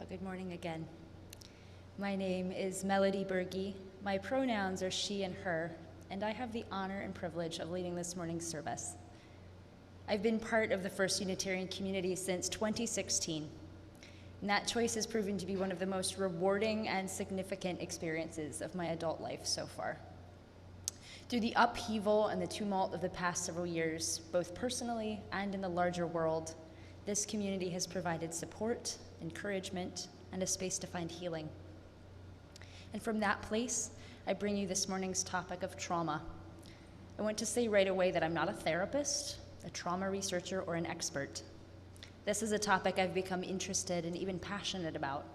Good morning again. My name is Melody Bergey. My pronouns are she and her, and I have the honor and privilege of leading this morning's service. I've been part of the First Unitarian community since 2016, and that choice has proven to be one of the most rewarding and significant experiences of my adult life so far. Through the upheaval and the tumult of the past several years, both personally and in the larger world, this community has provided support, encouragement, and a space to find healing. And from that place, I bring you this morning's topic of trauma. I want to say right away that I'm not a therapist, a trauma researcher, or an expert. This is a topic I've become interested and even passionate about,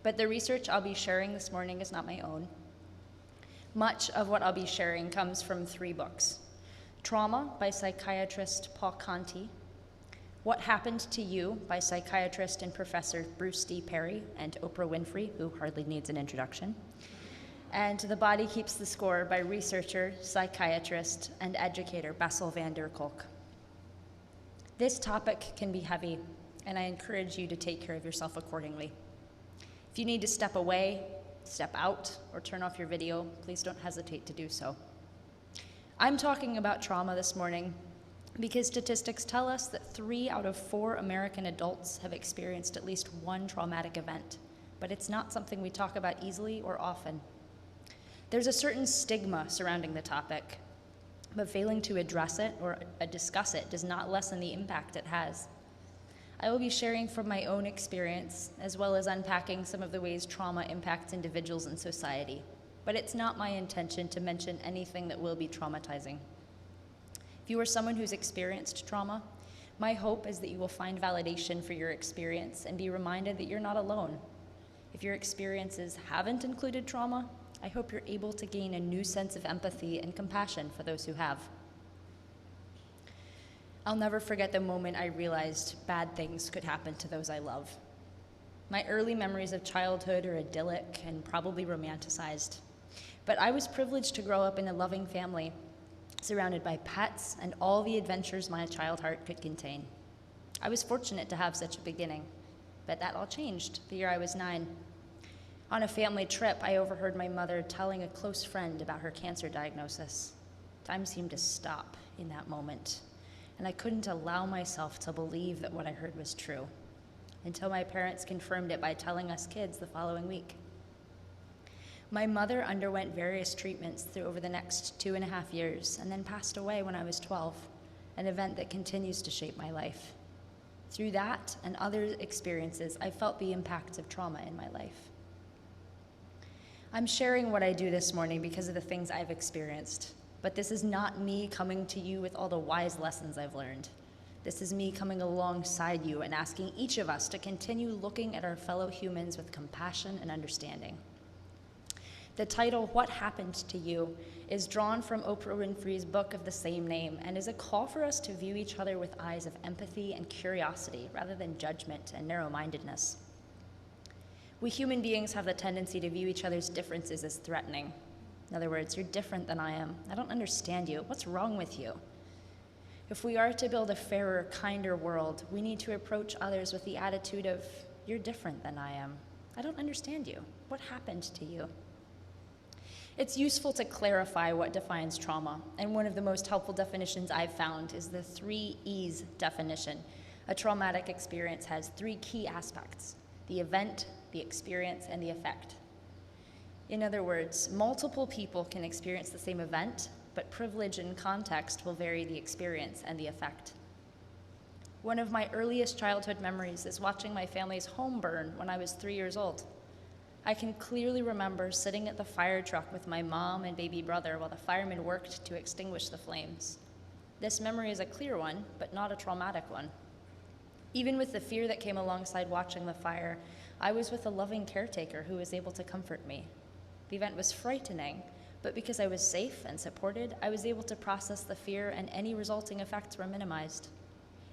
but the research I'll be sharing this morning is not my own. Much of what I'll be sharing comes from 3 books: Trauma by psychiatrist Paul Conti, What Happened to You by psychiatrist and professor Bruce D. Perry and Oprah Winfrey, who hardly needs an introduction, and The Body Keeps the Score by researcher, psychiatrist, and educator Bessel van der Kolk. This topic can be heavy, and I encourage you to take care of yourself accordingly. If you need to step away, step out, or turn off your video, please don't hesitate to do so. I'm talking about trauma this morning because statistics tell us that 3 out of 4 American adults have experienced at least one traumatic event, but it's not something we talk about easily or often. There's a certain stigma surrounding the topic, but failing to address it or discuss it does not lessen the impact it has. I will be sharing from my own experience, as well as unpacking some of the ways trauma impacts individuals and society, but it's not my intention to mention anything that will be traumatizing. If you are someone who's experienced trauma, my hope is that you will find validation for your experience and be reminded that you're not alone. If your experiences haven't included trauma, I hope you're able to gain a new sense of empathy and compassion for those who have. I'll never forget the moment I realized bad things could happen to those I love. My early memories of childhood are idyllic and probably romanticized, but I was privileged to grow up in a loving family, surrounded by pets and all the adventures my child heart could contain. I was fortunate to have such a beginning, but that all changed the year I was 9. On a family trip, I overheard my mother telling a close friend about her cancer diagnosis. Time seemed to stop in that moment, and I couldn't allow myself to believe that what I heard was true, until my parents confirmed it by telling us kids the following week. My mother underwent various treatments over the next 2.5 years and then passed away when I was 12, an event that continues to shape my life. Through that and other experiences, I felt the impacts of trauma in my life. I'm sharing what I do this morning because of the things I've experienced, but this is not me coming to you with all the wise lessons I've learned. This is me coming alongside you and asking each of us to continue looking at our fellow humans with compassion and understanding. The title, What Happened to You, is drawn from Oprah Winfrey's book of the same name and is a call for us to view each other with eyes of empathy and curiosity rather than judgment and narrow-mindedness. We human beings have the tendency to view each other's differences as threatening. In other words, you're different than I am. I don't understand you. What's wrong with you? If we are to build a fairer, kinder world, we need to approach others with the attitude of, you're different than I am. I don't understand you. What happened to you? It's useful to clarify what defines trauma, and one of the most helpful definitions I've found is the 3 E's definition. A traumatic experience has 3 key aspects: the event, the experience, and the effect. In other words, multiple people can experience the same event, but privilege and context will vary the experience and the effect. One of my earliest childhood memories is watching my family's home burn when I was 3 years old. I can clearly remember sitting at the fire truck with my mom and baby brother while the firemen worked to extinguish the flames. This memory is a clear one, but not a traumatic one. Even with the fear that came alongside watching the fire, I was with a loving caretaker who was able to comfort me. The event was frightening, but because I was safe and supported, I was able to process the fear and any resulting effects were minimized.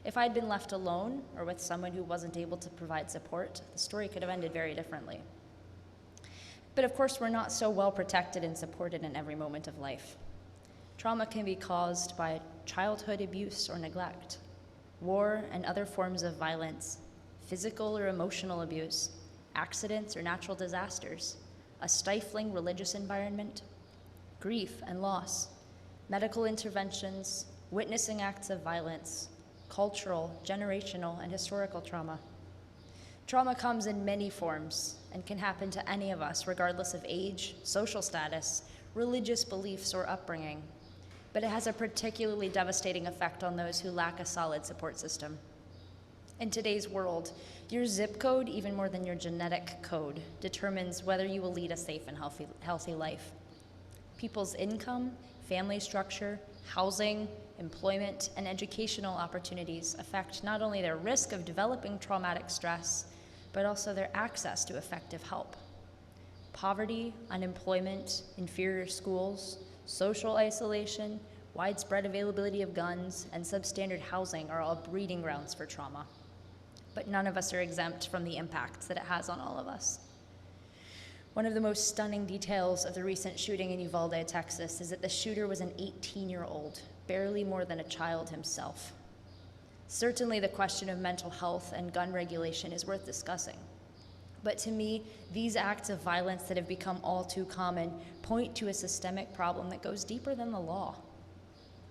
If I'd been left alone or with someone who wasn't able to provide support, the story could have ended very differently. But of course, we're not so well protected and supported in every moment of life. Trauma can be caused by childhood abuse or neglect, war and other forms of violence, physical or emotional abuse, accidents or natural disasters, a stifling religious environment, grief and loss, medical interventions, witnessing acts of violence, cultural, generational, and historical trauma. Trauma comes in many forms and can happen to any of us, regardless of age, social status, religious beliefs, or upbringing. But it has a particularly devastating effect on those who lack a solid support system. In today's world, your zip code, even more than your genetic code, determines whether you will lead a safe and healthy life. People's income, family structure, housing, employment, and educational opportunities affect not only their risk of developing traumatic stress, but also their access to effective help. Poverty, unemployment, inferior schools, social isolation, widespread availability of guns, and substandard housing are all breeding grounds for trauma. But none of us are exempt from the impacts that it has on all of us. One of the most stunning details of the recent shooting in Uvalde, Texas, is that the shooter was an 18-year-old, barely more than a child himself. Certainly the question of mental health and gun regulation is worth discussing. But to me, these acts of violence that have become all too common point to a systemic problem that goes deeper than the law.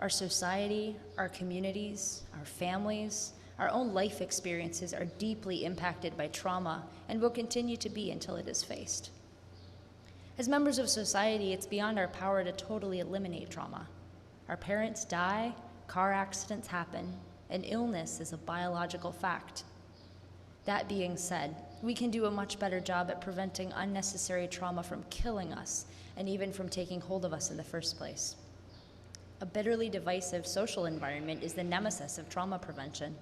Our society, our communities, our families, our own life experiences are deeply impacted by trauma and will continue to be until it is faced. As members of society, it's beyond our power to totally eliminate trauma. Our parents die, car accidents happen, and illness is a biological fact. That being said, we can do a much better job at preventing unnecessary trauma from killing us and even from taking hold of us in the first place. A bitterly divisive social environment is the nemesis of trauma prevention.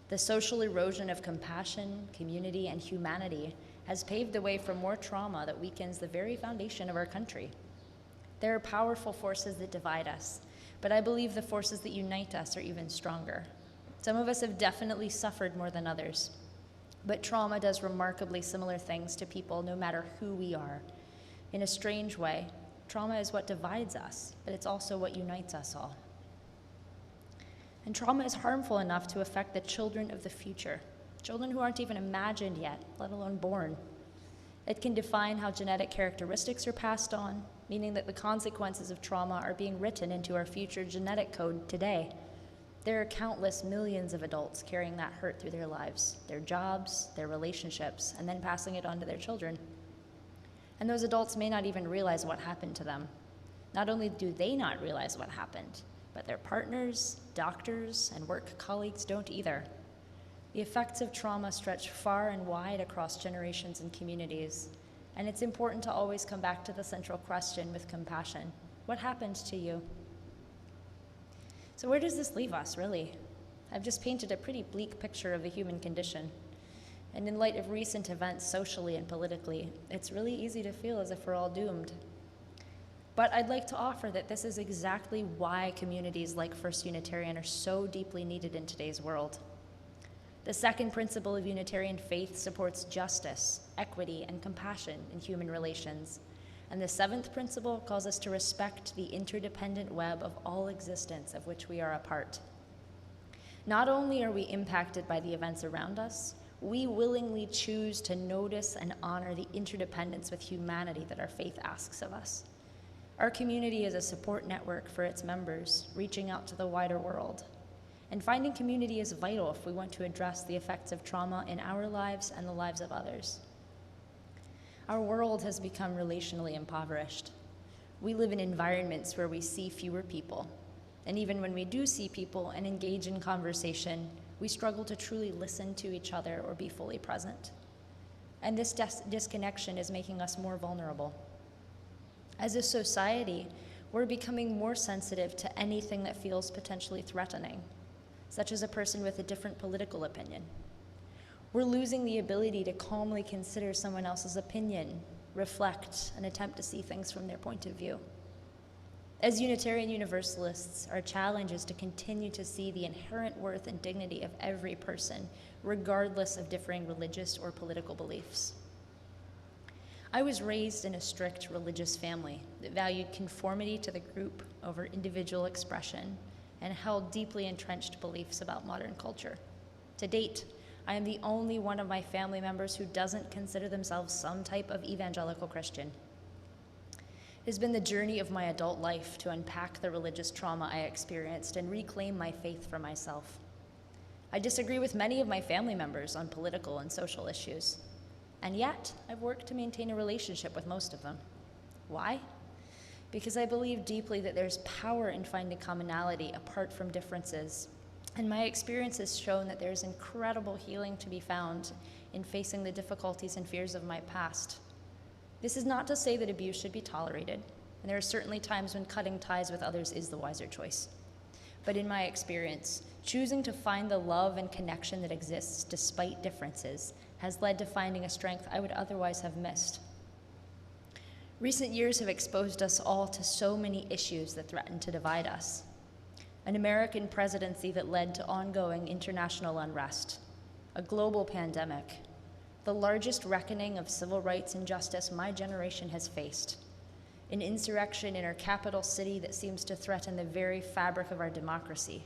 The social erosion of compassion, community, and humanity has paved the way for more trauma that weakens the very foundation of our country. There are powerful forces that divide us, but I believe the forces that unite us are even stronger. Some of us have definitely suffered more than others, but trauma does remarkably similar things to people no matter who we are. In a strange way, trauma is what divides us, but it's also what unites us all. And trauma is harmful enough to affect the children of the future, children who aren't even imagined yet, let alone born. It can define how genetic characteristics are passed on, meaning that the consequences of trauma are being written into our future genetic code today. There are countless millions of adults carrying that hurt through their lives, their jobs, their relationships, and then passing it on to their children. And those adults may not even realize what happened to them. Not only do they not realize what happened, but their partners, doctors, and work colleagues don't either. The effects of trauma stretch far and wide across generations and communities, and it's important to always come back to the central question with compassion. What happened to you? So where does this leave us, really? I've just painted a pretty bleak picture of the human condition. And in light of recent events socially and politically, it's really easy to feel as if we're all doomed. But I'd like to offer that this is exactly why communities like First Unitarian are so deeply needed in today's world. The second principle of Unitarian faith supports justice, equity, and compassion in human relations. And the seventh principle calls us to respect the interdependent web of all existence of which we are a part. Not only are we impacted by the events around us, we willingly choose to notice and honor the interdependence with humanity that our faith asks of us. Our community is a support network for its members, reaching out to the wider world. And finding community is vital if we want to address the effects of trauma in our lives and the lives of others. Our world has become relationally impoverished. We live in environments where we see fewer people. And even when we do see people and engage in conversation, we struggle to truly listen to each other or be fully present. And this disconnection is making us more vulnerable. As a society, we're becoming more sensitive to anything that feels potentially threatening, such as a person with a different political opinion. We're losing the ability to calmly consider someone else's opinion, reflect, and attempt to see things from their point of view. As Unitarian Universalists, our challenge is to continue to see the inherent worth and dignity of every person, regardless of differing religious or political beliefs. I was raised in a strict religious family that valued conformity to the group over individual expression and held deeply entrenched beliefs about modern culture. To date, I am the only one of my family members who doesn't consider themselves some type of evangelical Christian. It has been the journey of my adult life to unpack the religious trauma I experienced and reclaim my faith for myself. I disagree with many of my family members on political and social issues, and yet I've worked to maintain a relationship with most of them. Why? Because I believe deeply that there's power in finding commonality apart from differences, and my experience has shown that there's incredible healing to be found in facing the difficulties and fears of my past. This is not to say that abuse should be tolerated, and there are certainly times when cutting ties with others is the wiser choice. But in my experience, choosing to find the love and connection that exists despite differences has led to finding a strength I would otherwise have missed. Recent years have exposed us all to so many issues that threaten to divide us. An American presidency that led to ongoing international unrest, a global pandemic, the largest reckoning of civil rights and justice my generation has faced, an insurrection in our capital city that seems to threaten the very fabric of our democracy,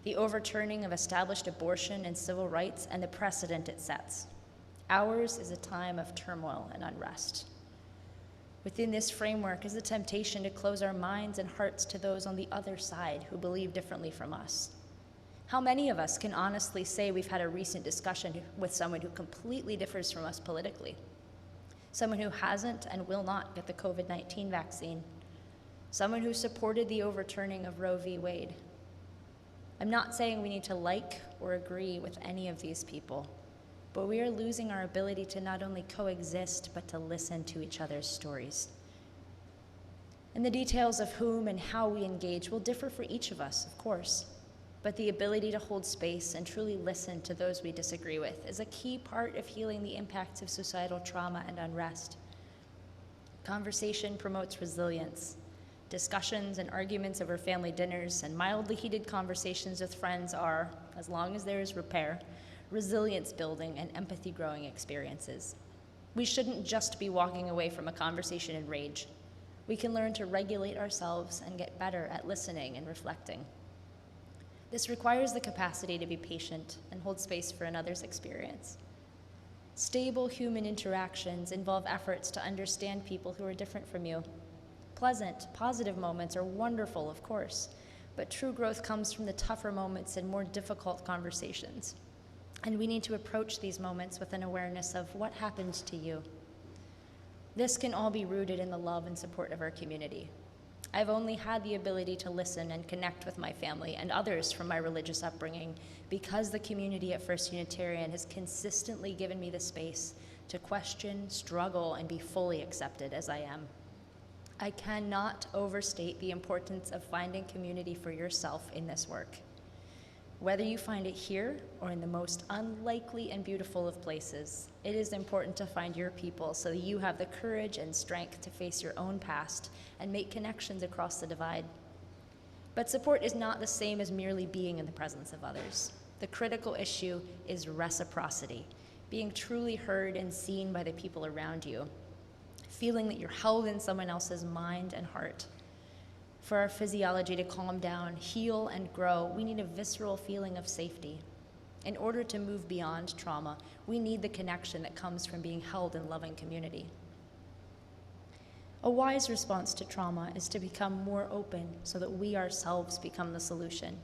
the overturning of established abortion and civil rights and the precedent it sets. Ours is a time of turmoil and unrest. Within this framework is the temptation to close our minds and hearts to those on the other side who believe differently from us. How many of us can honestly say we've had a recent discussion with someone who completely differs from us politically? Someone who hasn't and will not get the COVID-19 vaccine? Someone who supported the overturning of Roe v. Wade? I'm not saying we need to like or agree with any of these people, but we are losing our ability to not only coexist, but to listen to each other's stories. And the details of whom and how we engage will differ for each of us, of course, but the ability to hold space and truly listen to those we disagree with is a key part of healing the impacts of societal trauma and unrest. Conversation promotes resilience. Discussions and arguments over family dinners and mildly heated conversations with friends are, as long as there is repair, resilience building and empathy growing experiences. We shouldn't just be walking away from a conversation in rage. We can learn to regulate ourselves and get better at listening and reflecting. This requires the capacity to be patient and hold space for another's experience. Stable human interactions involve efforts to understand people who are different from you. Pleasant, positive moments are wonderful, of course, but true growth comes from the tougher moments and more difficult conversations. And we need to approach these moments with an awareness of what happened to you. This can all be rooted in the love and support of our community. I've only had the ability to listen and connect with my family and others from my religious upbringing because the community at First Unitarian has consistently given me the space to question, struggle, and be fully accepted as I am. I cannot overstate the importance of finding community for yourself in this work. Whether you find it here or in the most unlikely and beautiful of places, it is important to find your people so that you have the courage and strength to face your own past and make connections across the divide. But support is not the same as merely being in the presence of others. The critical issue is reciprocity, being truly heard and seen by the people around you, feeling that you're held in someone else's mind and heart. For our physiology to calm down, heal, and grow, we need a visceral feeling of safety. In order to move beyond trauma, we need the connection that comes from being held in loving community. A wise response to trauma is to become more open so that we ourselves become the solution.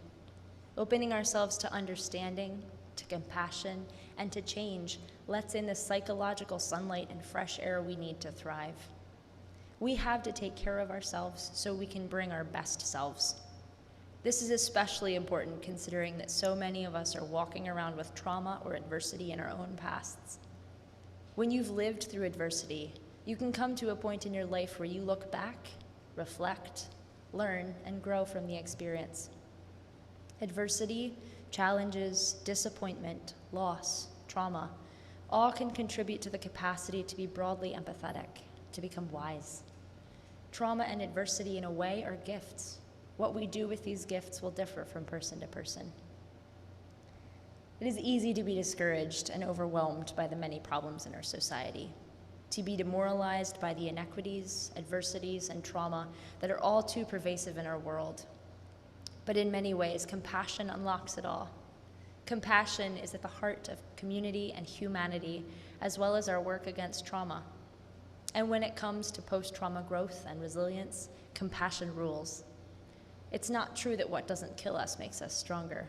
Opening ourselves to understanding, to compassion, and to change lets in the psychological sunlight and fresh air we need to thrive. We have to take care of ourselves so we can bring our best selves. This is especially important considering that so many of us are walking around with trauma or adversity in our own pasts. When you've lived through adversity, you can come to a point in your life where you look back, reflect, learn, and grow from the experience. Adversity, challenges, disappointment, loss, trauma, all can contribute to the capacity to be broadly empathetic, to become wise. Trauma and adversity, in a way, are gifts. What we do with these gifts will differ from person to person. It is easy to be discouraged and overwhelmed by the many problems in our society, to be demoralized by the inequities, adversities, and trauma that are all too pervasive in our world. But in many ways, compassion unlocks it all. Compassion is at the heart of community and humanity, as well as our work against trauma. And when it comes to post-trauma growth and resilience, compassion rules. It's not true that what doesn't kill us makes us stronger.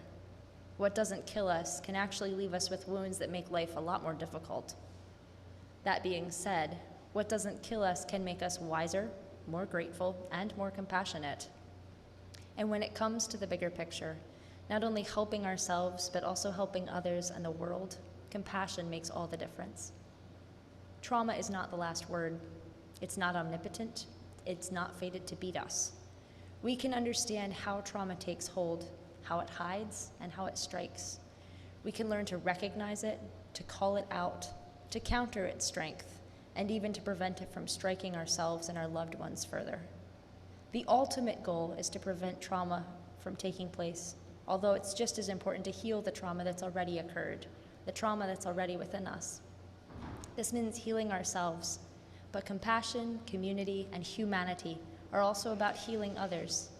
What doesn't kill us can actually leave us with wounds that make life a lot more difficult. That being said, what doesn't kill us can make us wiser, more grateful, and more compassionate. And when it comes to the bigger picture, not only helping ourselves, but also helping others and the world, compassion makes all the difference. Trauma is not the last word. It's not omnipotent. It's not fated to beat us. We can understand how trauma takes hold, how it hides, and how it strikes. We can learn to recognize it, to call it out, to counter its strength, and even to prevent it from striking ourselves and our loved ones further. The ultimate goal is to prevent trauma from taking place, although it's just as important to heal the trauma that's already occurred, the trauma that's already within us. This means healing ourselves, but compassion, community, and humanity are also about healing others.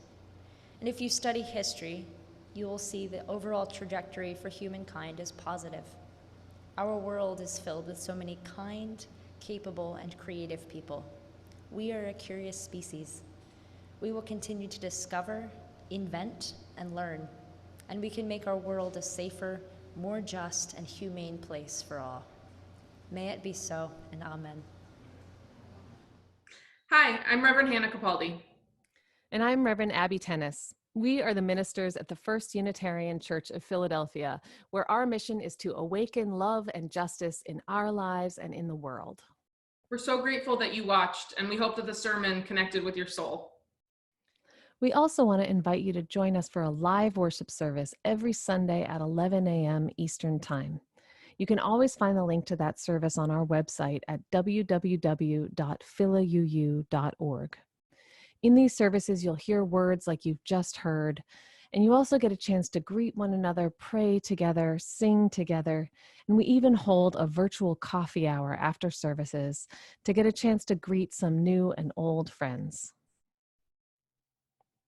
And if you study history, you will see the overall trajectory for humankind is positive. Our world is filled with so many kind, capable, and creative people. We are a curious species. We will continue to discover, invent, and learn, and we can make our world a safer, more just, and humane place for all. May it be so, and amen. Hi, I'm Reverend Hannah Capaldi. And I'm Reverend Abby Tennis. We are the ministers at the First Unitarian Church of Philadelphia, where our mission is to awaken love and justice in our lives and in the world. We're so grateful that you watched, and we hope that the sermon connected with your soul. We also want to invite you to join us for a live worship service every Sunday at 11 a.m. Eastern Time. You can always find the link to that service on our website at www.philauu.org. In these services, you'll hear words like you've just heard, and you also get a chance to greet one another, pray together, sing together, and we even hold a virtual coffee hour after services to get a chance to greet some new and old friends.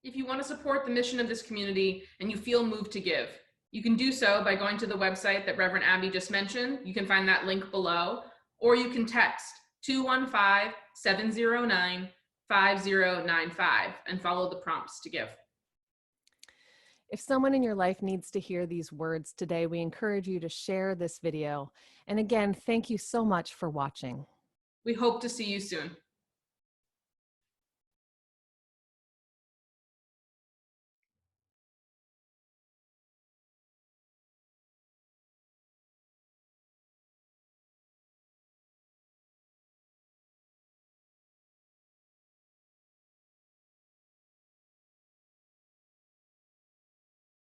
If you want to support the mission of this community and you feel moved to give, you can do so by going to the website that Reverend Abby just mentioned. You can find that link below, or you can text 215-709-5095 and follow the prompts to give. If someone in your life needs to hear these words today, we encourage you to share this video. And again, thank you so much for watching. We hope to see you soon.